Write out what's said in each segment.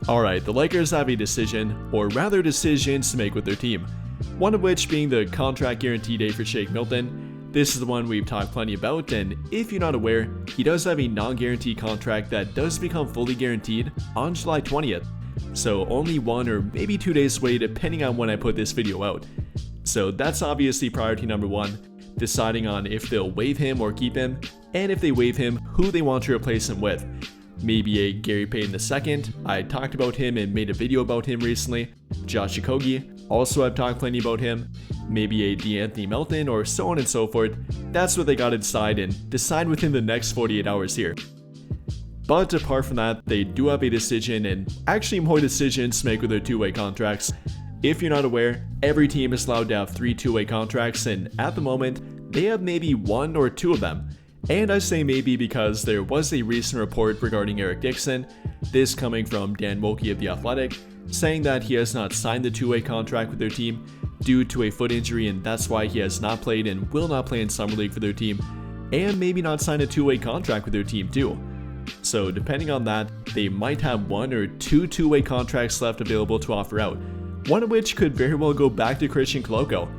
Alright, the Lakers have a decision, or rather decisions to make with their team. One of which being the contract guarantee date for Shake Milton. This is the one we've talked plenty about, and if you're not aware, he does have a non-guaranteed contract that does become fully guaranteed on July 20th. So only 1 or maybe 2 days away depending on when I put this video out. So that's obviously priority number 1, deciding on if they'll waive him or keep him, and if they waive him, who they want to replace him with. Maybe a Gary Payton II, I talked about him and made a video about him recently. Josh Okogie, also I've talked plenty about him. Maybe a D'Anthony Milton, or so on and so forth. That's what they gotta decide, and decide within the next 48 hours here. But apart from that, they do have a decision, and actually more decisions to make with their two-way contracts. If you're not aware, every team is allowed to have 3 two-way contracts, and at the moment, they have maybe 1 or 2 of them. And I say maybe because there was a recent report regarding Eric Dixon, this coming from Dan Wilkie of The Athletic, saying that he has not signed the two-way contract with their team due to a foot injury, and that's why he has not played and will not play in Summer League for their team, and maybe not sign a two-way contract with their team too. So depending on that, they might have 1 or 2 two-way contracts left available to offer out, one of which could very well go back to Christian Koloko.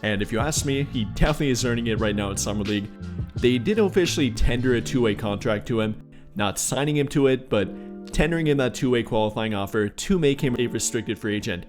And if you ask me, he definitely is earning it right now in Summer League. They did officially tender a two-way contract to him, not signing him to it, but tendering him that two-way qualifying offer to make him a restricted free agent,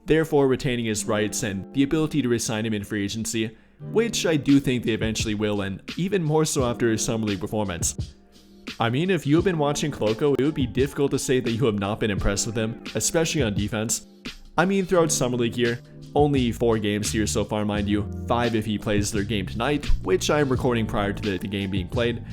therefore retaining his rights and the ability to resign him in free agency, which I do think they eventually will, and even more so after his Summer League performance. I mean, if you have been watching Koloko, it would be difficult to say that you have not been impressed with him, especially on defense. I mean, throughout Summer League here, only 4 games here so far, mind you, 5 if he plays their game tonight, which I am recording prior to the game being played.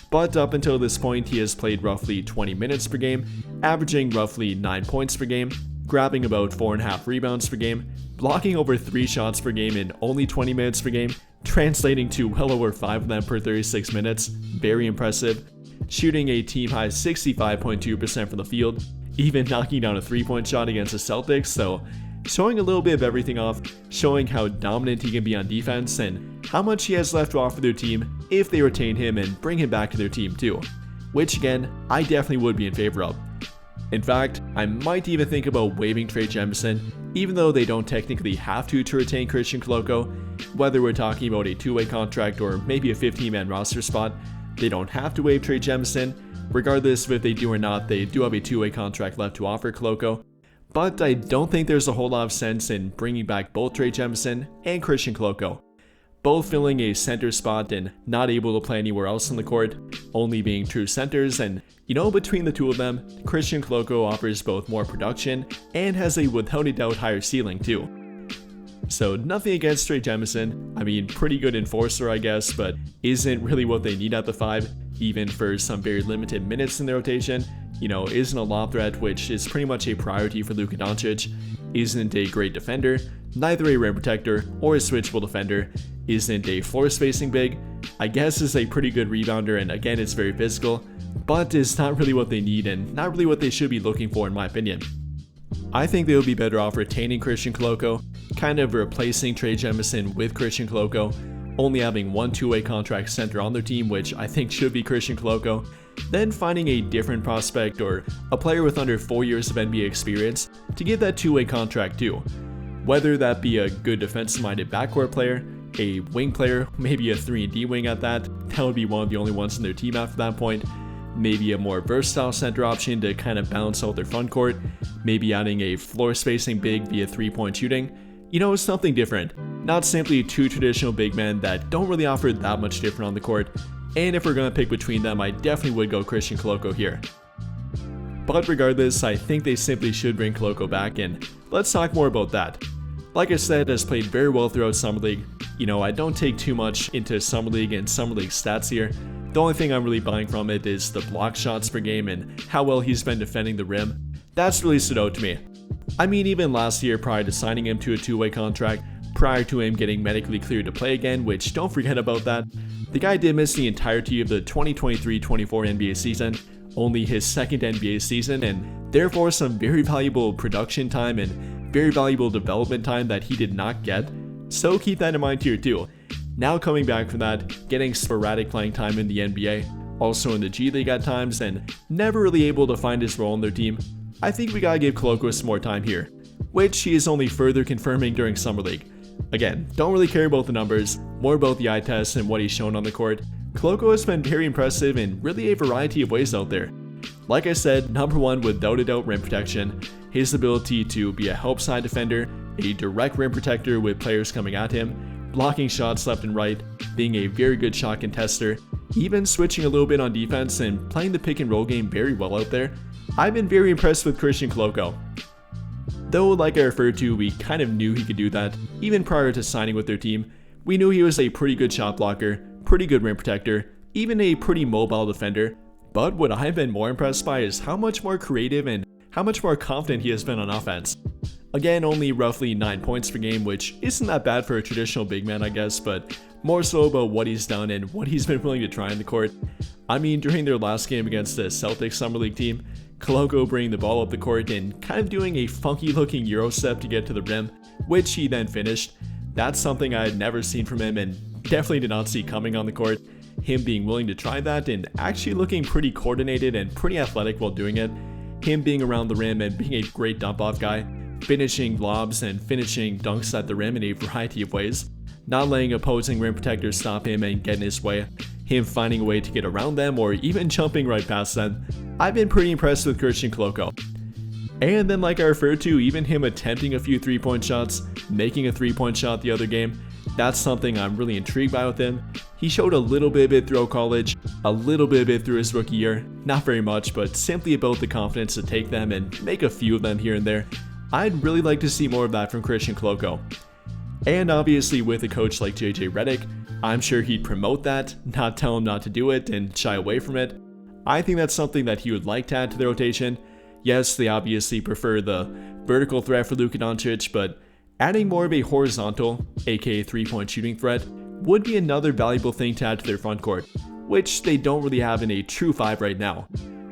But up until this point, he has played roughly 20 minutes per game, averaging roughly 9 points per game, grabbing about 4.5 rebounds per game, blocking over 3 shots per game in only 20 minutes per game, translating to well over 5 of them per 36 minutes, very impressive, shooting a team-high 65.2% from the field, even knocking down a 3-point shot against the Celtics, so showing a little bit of everything off, showing how dominant he can be on defense and how much he has left to offer their team if they retain him and bring him back to their team too, which again, I definitely would be in favor of. In fact, I might even think about waiving Trey Jemison, even though they don't technically have to retain Christian Koloko. Whether we're talking about a two-way contract or maybe a 15-man roster spot, they don't have to waive Trey Jemison. Regardless of if they do or not, they do have a two-way contract left to offer Koloko. But I don't think there's a whole lot of sense in bringing back both Trey Jemison and Christian Koloko, both filling a center spot and not able to play anywhere else on the court, only being true centers, and you know, between the two of them, Christian Koloko offers both more production and has a without a doubt higher ceiling too. So nothing against Trey Jemison, I mean pretty good enforcer I guess, but isn't really what they need at the 5, even for some very limited minutes in the rotation. You know, isn't a lob threat, which is pretty much a priority for Luka Doncic, isn't a great defender, neither a rim protector or a switchable defender, isn't a floor spacing big, I guess is a pretty good rebounder and again it's very physical, but is not really what they need and not really what they should be looking for in my opinion. I think they would be better off retaining Christian Koloko, kind of replacing Trey Jemison with Christian Koloko, only having 1 two-way contract center on their team, which I think should be Christian Koloko, then finding a different prospect or a player with under 4 years of NBA experience to give that two-way contract to. Whether that be a good defensive-minded backcourt player, a wing player, maybe a 3-and-D wing at that would be one of the only ones in their team after that point, maybe a more versatile center option to kind of balance out their front court, maybe adding a floor spacing big via 3-point shooting, you know, something different, not simply 2 traditional big men that don't really offer that much different on the court. And if we're going to pick between them, I definitely would go Christian Koloko here. But regardless, I think they simply should bring Koloko back, and let's talk more about that. Like I said, has played very well throughout Summer League. You know, I don't take too much into Summer League and Summer League stats here. The only thing I'm really buying from it is the block shots per game and how well he's been defending the rim. That's really stood out to me. I mean, even last year prior to signing him to a two-way contract, prior to him getting medically cleared to play again, which don't forget about that, the guy did miss the entirety of the 2023-24 NBA season, only his second NBA season, and therefore some very valuable production time and very valuable development time that he did not get, so keep that in mind here too. Now coming back from that, getting sporadic playing time in the NBA, also in the G League at times, and never really able to find his role in their team, I think we gotta give Koloko some more time here, which he is only further confirming during Summer League. Again, don't really care about the numbers, more about the eye test and what he's shown on the court. Koloko has been very impressive in really a variety of ways out there. Like I said, number one, without a doubt, rim protection. His ability to be a help side defender, a direct rim protector with players coming at him, blocking shots left and right, being a very good shot contester, even switching a little bit on defense and playing the pick and roll game very well out there. I've been very impressed with Christian Koloko. Though, like I referred to, we kind of knew he could do that, even prior to signing with their team. We knew he was a pretty good shot blocker, pretty good rim protector, even a pretty mobile defender. But what I've been more impressed by is how much more creative and how much more confident he has been on offense. Again, only roughly 9 points per game, which isn't that bad for a traditional big man, I guess, but more so about what he's done and what he's been willing to try in the court. I mean, during their last game against the Celtics Summer League team, Koloko bringing the ball up the court and kind of doing a funky looking Euro step to get to the rim, which he then finished. That's something I had never seen from him and definitely did not see coming on the court. Him being willing to try that and actually looking pretty coordinated and pretty athletic while doing it. Him being around the rim and being a great dump off guy, finishing lobs and finishing dunks at the rim in a variety of ways. Not letting opposing rim protectors stop him and get in his way. Him finding a way to get around them or even jumping right past them. I've been pretty impressed with Christian Koloko. And then, like I referred to, even him attempting a few 3-point shots, making a 3-point shot the other game, that's something I'm really intrigued by with him. He showed a little bit of it throughout college, a little bit of it through his rookie year, not very much, but simply about the confidence to take them and make a few of them here and there. I'd really like to see more of that from Christian Koloko. And obviously with a coach like JJ Redick, I'm sure he'd promote that, not tell him not to do it and shy away from it. I think that's something that he would like to add to the rotation. Yes, they obviously prefer the vertical threat for Luka Doncic, but adding more of a horizontal, aka 3-point shooting threat, would be another valuable thing to add to their front court, which they don't really have in a true 5 right now.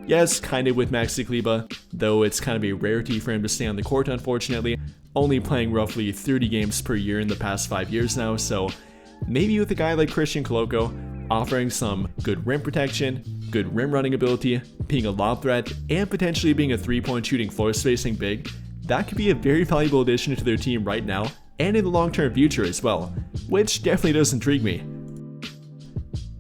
Yes, kind of with Maxi Kleber, though it's kind of a rarity for him to stay on the court unfortunately, only playing roughly 30 games per year in the past 5 years now, so maybe with a guy like Christian Koloko, offering some good rim protection, good rim running ability, being a lob threat, and potentially being a 3-point shooting floor spacing big, that could be a very valuable addition to their team right now and in the long-term future as well, which definitely does intrigue me.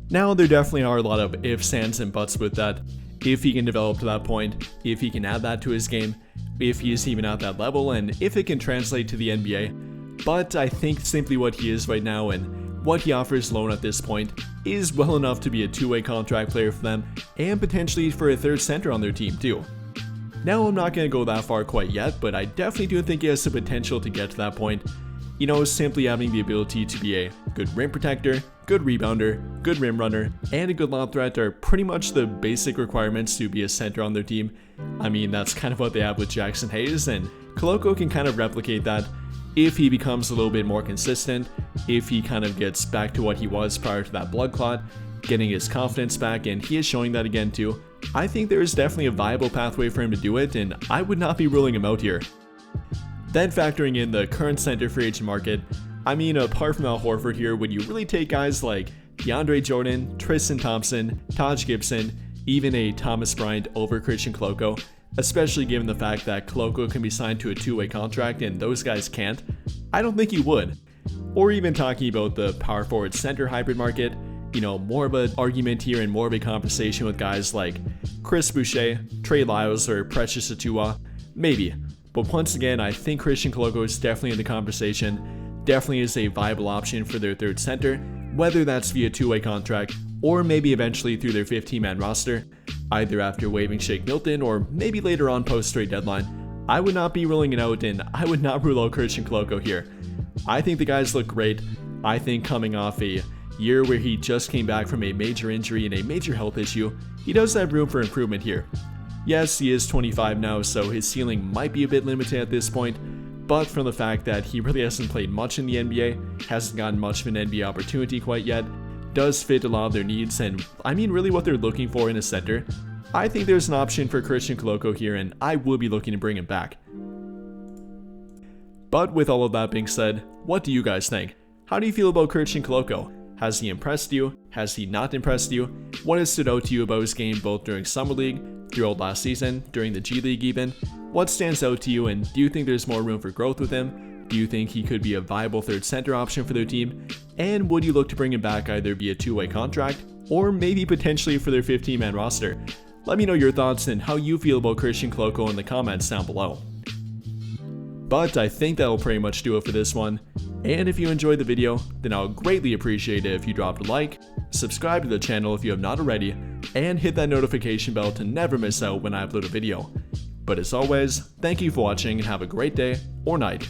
Now, there definitely are a lot of ifs, ands, and buts with that. If he can develop to that point, if he can add that to his game, if he is even at that level, and if it can translate to the NBA. But I think simply what he is right now and what he offers alone at this point is well enough to be a two-way contract player for them and potentially for a third center on their team too. Now, I'm not going to go that far quite yet, but I definitely do think he has the potential to get to that point. You know, simply having the ability to be a good rim protector, good rebounder, good rim runner, and a good lob threat are pretty much the basic requirements to be a center on their team. I mean, that's kind of what they have with Jackson Hayes, and Koloko can kind of replicate that if he becomes a little bit more consistent, if he kind of gets back to what he was prior to that blood clot, getting his confidence back, and he is showing that again too. I think there is definitely a viable pathway for him to do it, and I would not be ruling him out here. Then factoring in the current center free agent market, I mean, apart from Al Horford here, would you really take guys like DeAndre Jordan, Tristan Thompson, Taj Gibson, even a Thomas Bryant over Christian Koloko, especially given the fact that Koloko can be signed to a two-way contract and those guys can't? I don't think you would. Or even talking about the power forward center hybrid market, you know, more of an argument here and more of a conversation with guys like Chris Boucher, Trey Lyles, or Precious Achiuwa, maybe. But once again, I think Christian Koloko is definitely in the conversation, definitely is a viable option for their third center, whether that's via two-way contract or maybe eventually through their 15-man roster, either after waiving Shake Milton or maybe later on post-trade deadline. I would not be ruling it out, and I would not rule out Christian Koloko here. I think the guys look great. I think coming off a year where he just came back from a major injury and a major health issue, he does have room for improvement here. Yes, he is 25 now, so his ceiling might be a bit limited at this point, but from the fact that he really hasn't played much in the NBA, hasn't gotten much of an NBA opportunity quite yet, does fit a lot of their needs, and I mean really what they're looking for in a center, I think there's an option for Christian Koloko here, and I would be looking to bring him back. But with all of that being said, what do you guys think? How do you feel about Christian Koloko? Has he impressed you? Has he not impressed you? What has stood out to you about his game both during Summer League, throughout last season, during the G League even? What stands out to you, and do you think there's more room for growth with him? Do you think he could be a viable third center option for their team? And would you look to bring him back either via two-way contract or maybe potentially for their 15-man roster? Let me know your thoughts and how you feel about Christian Koloko in the comments down below. But I think that will pretty much do it for this one. And if you enjoyed the video, then I'll greatly appreciate it if you dropped a like, subscribe to the channel if you have not already, and hit that notification bell to never miss out when I upload a video. But as always, thank you for watching and have a great day or night.